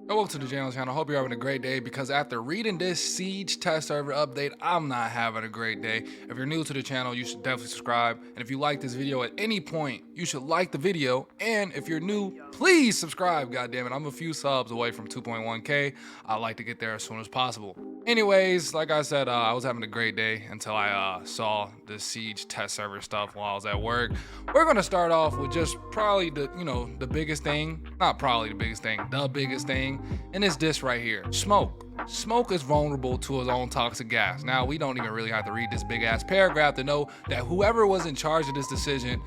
Welcome to the channel. Hope you're having a great day because after reading this Siege test server update, I'm not having a great day. If you're new to the channel, you should definitely subscribe. And if you like this video at any point, you should like the video. And if you're new, please subscribe, goddammit. I'm a few subs away from 2.1K. I'd like to get there as soon as possible. Anyways, like I said, I was having a great day until I saw the Siege test server stuff while I was at work. We're gonna start off with just probably the biggest thing, not probably the biggest thing, the biggest thing, and it's this right here: smoke. Smoke is vulnerable to his own toxic gas. Now, we don't even really have to read this big ass paragraph to know that whoever was in charge of this decision,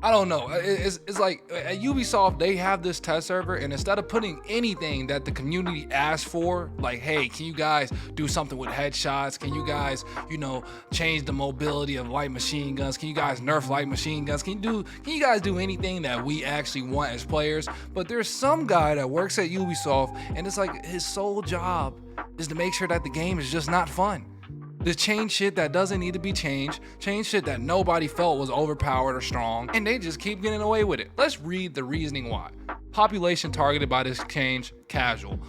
I don't know. It's like at Ubisoft, they have this test server, and instead of putting anything that the community asked for, like, hey, can you guys do something with headshots? Can you guys, change the mobility of light machine guns? Can you guys nerf light machine guns? Can you guys do anything that we actually want as players? But there's some guy that works at Ubisoft, and it's like his sole job is to make sure that the game is just not fun. To change shit that doesn't need to be changed, change shit that nobody felt was overpowered or strong, and they just keep getting away with it. Let's read the reasoning why. Population targeted by this change, casual.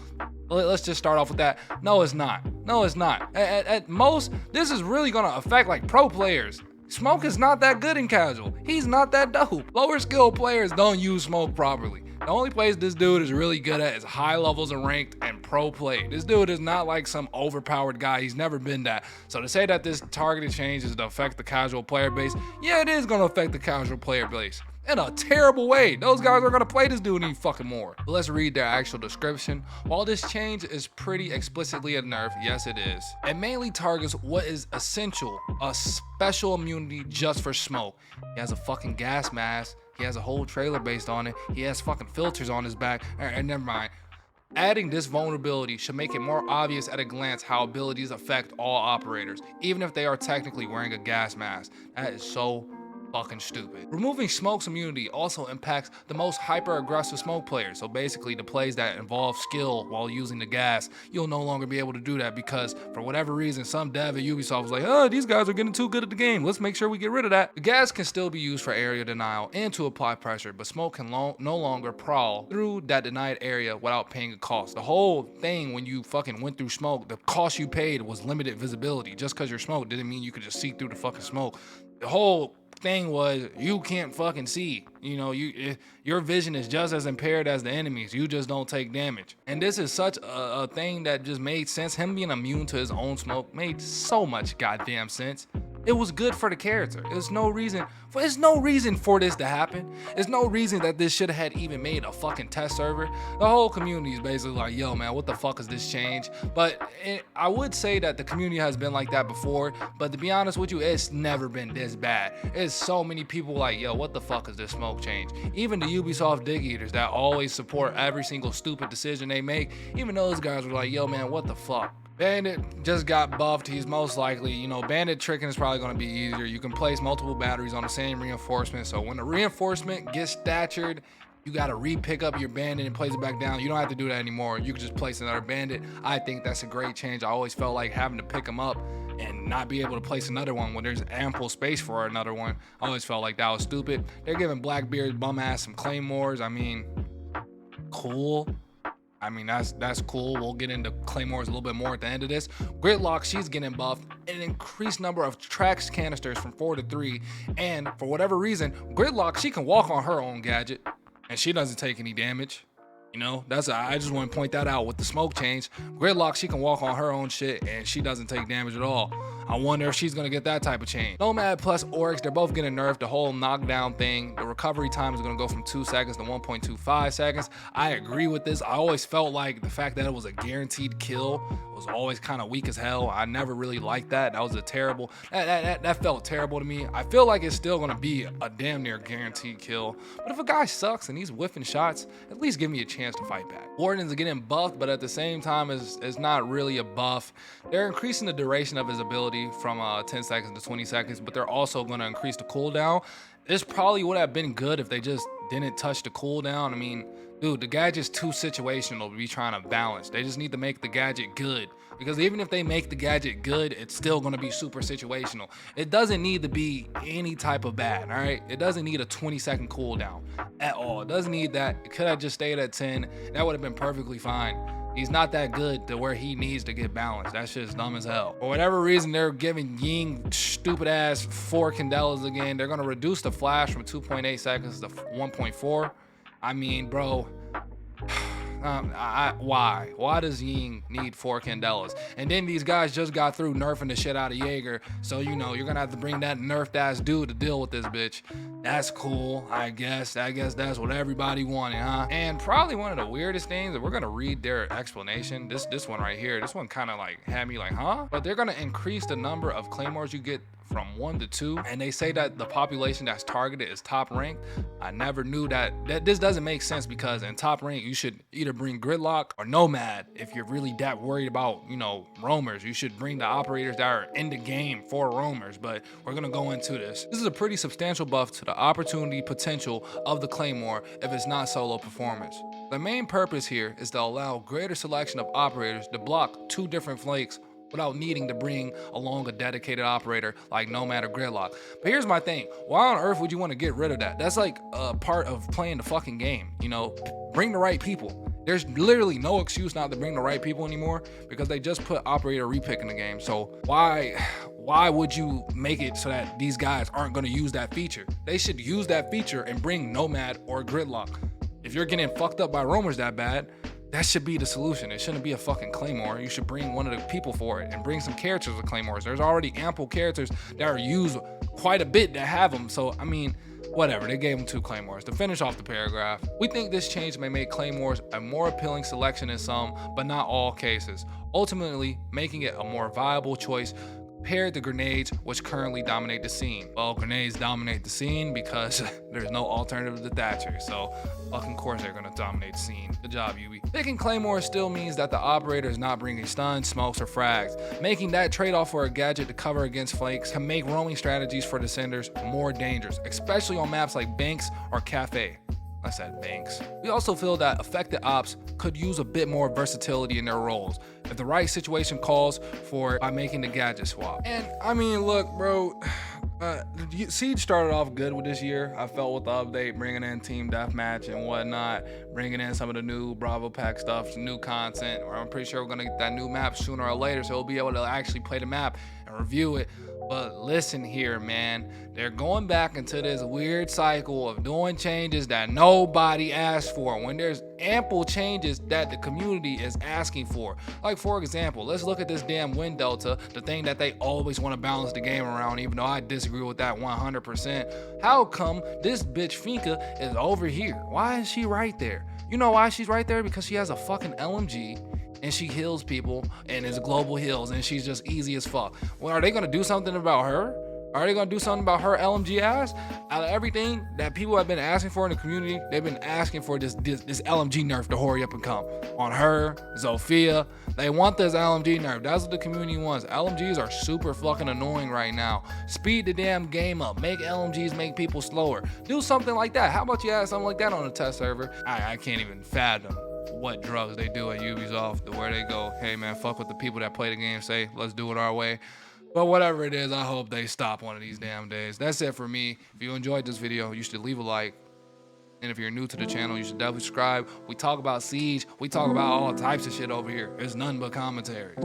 Let's just start off with that. No, it's not. No, it's not. At most, this is really gonna affect like pro players. Smoke is not that good in casual. He's not that dope. Lower skill players don't use smoke properly. The only place this dude is really good at is high levels of ranked and pro play. This dude is not like some overpowered guy. He's never been that. So to say that this targeted change is to affect the casual player base, yeah, it is going to affect the casual player base. In a terrible way. Those guys are going to play this dude any fucking more. But let's read their actual description. While this change is pretty explicitly a nerf, yes it is, it mainly targets what is essential, a special immunity just for smoke. He has a fucking gas mask. He has a whole trailer based on it. He has fucking filters on his back. And never mind. Adding this vulnerability should make it more obvious at a glance how abilities affect all operators, even if they are technically wearing a gas mask. That is so fucking stupid. Removing smoke's immunity also impacts the most hyper-aggressive smoke players. So basically the plays that involve skill while using the gas, you'll no longer be able to do that because for whatever reason, some dev at Ubisoft was like, oh, these guys are getting too good at the game. Let's make sure we get rid of that. The gas can still be used for area denial and to apply pressure, but smoke can no longer prowl through that denied area without paying a cost. The whole thing when you fucking went through smoke, the cost you paid was limited visibility. Just because you're smoke didn't mean you could just see through the fucking smoke. The whole thing was you can't fucking see. Your vision is just as impaired as the enemies. You just don't take damage. And this is such a thing that just made sense. Him being immune to his own smoke made so much goddamn sense. It was good for the character. There's no reason for this to happen. There's no reason that this should have even made a fucking test server. The whole community is basically like, yo man, what the fuck is this change? But I would say that the community has been like that before, but to be honest with you, it's never been this bad. There's so many people like, yo, what the fuck is this smoke change? Even the Ubisoft dig eaters that always support every single stupid decision they make, even those guys were like, yo man, what the fuck? Bandit just got buffed. He's most likely, bandit tricking is probably going to be easier. You can place multiple batteries on the same reinforcement. So when the reinforcement gets statured, you got to re-pick up your bandit and place it back down. You don't have to do that anymore. You can just place another bandit. I think that's a great change. I always felt like having to pick them up and not be able to place another one when there's ample space for another one. I always felt like that was stupid. They're giving Blackbeard's bum ass some claymores. I mean, cool. That's cool. We'll get into claymores a little bit more at the end of this. Gridlock, she's getting buffed. An increased number of trax canisters from 4 to 3. And for whatever reason, Gridlock, she can walk on her own gadget and she doesn't take any damage. I just want to point that out with the smoke change. Gridlock, she can walk on her own shit and she doesn't take damage at all. I wonder if she's gonna get that type of change. Nomad plus Oryx, they're both getting nerfed. The whole knockdown thing, the recovery time is gonna go from 2 seconds to 1.25 seconds. I agree with this. I always felt like the fact that it was a guaranteed kill was always kind of weak as hell. I never really liked that. That was a terrible, that felt terrible to me. I feel like it's still gonna be a damn near guaranteed kill. But if a guy sucks and he's whiffing shots, at least give me a chance to fight back. Warden's getting buffed, but at the same time, it's not really a buff. They're increasing the duration of his ability from 10 seconds to 20 seconds, but they're also going to increase the cooldown. This probably would have been good if they just didn't touch the cooldown. I mean, dude, the gadget's too situational to be trying to balance. They just need to make the gadget good Because even if they make the gadget good, it's still gonna be super situational. It doesn't need to be any type of bad, all right? It doesn't need a 20-second cooldown at all. It doesn't need that. It could have just stayed at 10. That would have been perfectly fine. He's not that good to where he needs to get balanced. That shit's dumb as hell. For whatever reason, they're giving Ying stupid ass 4 candelas again. They're gonna reduce the flash from 2.8 seconds to 1.4. I mean, bro, why? Why does Ying need 4 candelas? And then these guys just got through nerfing the shit out of Jaeger, so you know you're gonna have to bring that nerfed ass dude to deal with this bitch. That's cool, I guess. That's what everybody wanted, huh? And probably one of the weirdest things, that we're gonna read their explanation. This one right here. This one kind of like had me like, huh? But they're gonna increase the number of claymores you get from 1 to 2, and they say that the population that's targeted is top ranked. I never knew that this doesn't make sense, because in top rank you should either bring gridlock or nomad. If you're really that worried about, you know, roamers, you should bring the operators that are in the game for roamers. But we're gonna go into this. This is a pretty substantial buff to the opportunity potential of the claymore if it's not solo performance. The main purpose here is to allow greater selection of operators to block 2 different flanks without needing to bring along a dedicated operator like Nomad or Gridlock. But here's my thing. Why on earth would you want to get rid of that? That's like a part of playing the fucking game, you know? Bring the right people. There's literally no excuse not to bring the right people anymore, because they just put operator repick in the game. So why would you make it so that these guys aren't going to use that feature? They should use that feature and bring Nomad or Gridlock. If you're getting fucked up by roamers that bad, that should be the solution. It shouldn't be a fucking claymore. You should bring one of the people for it and bring some characters with claymores. There's already ample characters that are used quite a bit that have them. So, I mean, whatever. They gave them 2 claymores. To finish off the paragraph, we think this change may make claymores a more appealing selection in some, but not all cases, ultimately making it a more viable choice compared to grenades, which currently dominate the scene. Well, grenades dominate the scene because there's no alternative to Thatcher, so fucking course they're gonna dominate the scene. Good job, Ubi. Picking claymore still means that the operator is not bringing stuns, smokes, or frags. Making that trade-off for a gadget to cover against flakes can make roaming strategies for descenders more dangerous, especially on maps like Banks or Cafe. I said Banks. We also feel that affected ops could use a bit more versatility in their roles if the right situation calls for it by making the gadget swap. And I mean, look, bro, Siege started off good with this year. I felt with the update, bringing in team deathmatch and whatnot, bringing in some of the new Bravo Pack stuff, some new content. Or I'm pretty sure we're gonna get that new map sooner or later, so we'll be able to actually play the map and review it. But listen here, man, they're going back into this weird cycle of doing changes that nobody asked for when there's ample changes that the community is asking for. Like, for example, let's look at this damn win delta, the thing that they always want to balance the game around, even though I disagree with that 100%. How come this bitch Finka is over here? Why is she right there? You know why she's right there? Because she has a fucking LMG. And she heals people, and is global heals, and she's just easy as fuck. Well, are they gonna do something about her? Are they gonna do something about her LMG ass? Out of everything that people have been asking for in the community, they've been asking for this LMG nerf to hurry up and come. On her, Zofia, they want this LMG nerf. That's what the community wants. LMGs are super fucking annoying right now. Speed the damn game up. Make LMGs make people slower. Do something like that. How about you add something like that on a test server? I can't even fathom what drugs they do at Ubisoft, to where they go, hey man, fuck what the people that play the game say, let's do it our way. But whatever it is, I hope they stop one of these damn days. That's it for me. If you enjoyed this video, you should leave a like. And if you're new to the channel, you should definitely subscribe. We talk about Siege. We talk about all types of shit over here. It's nothing but commentary.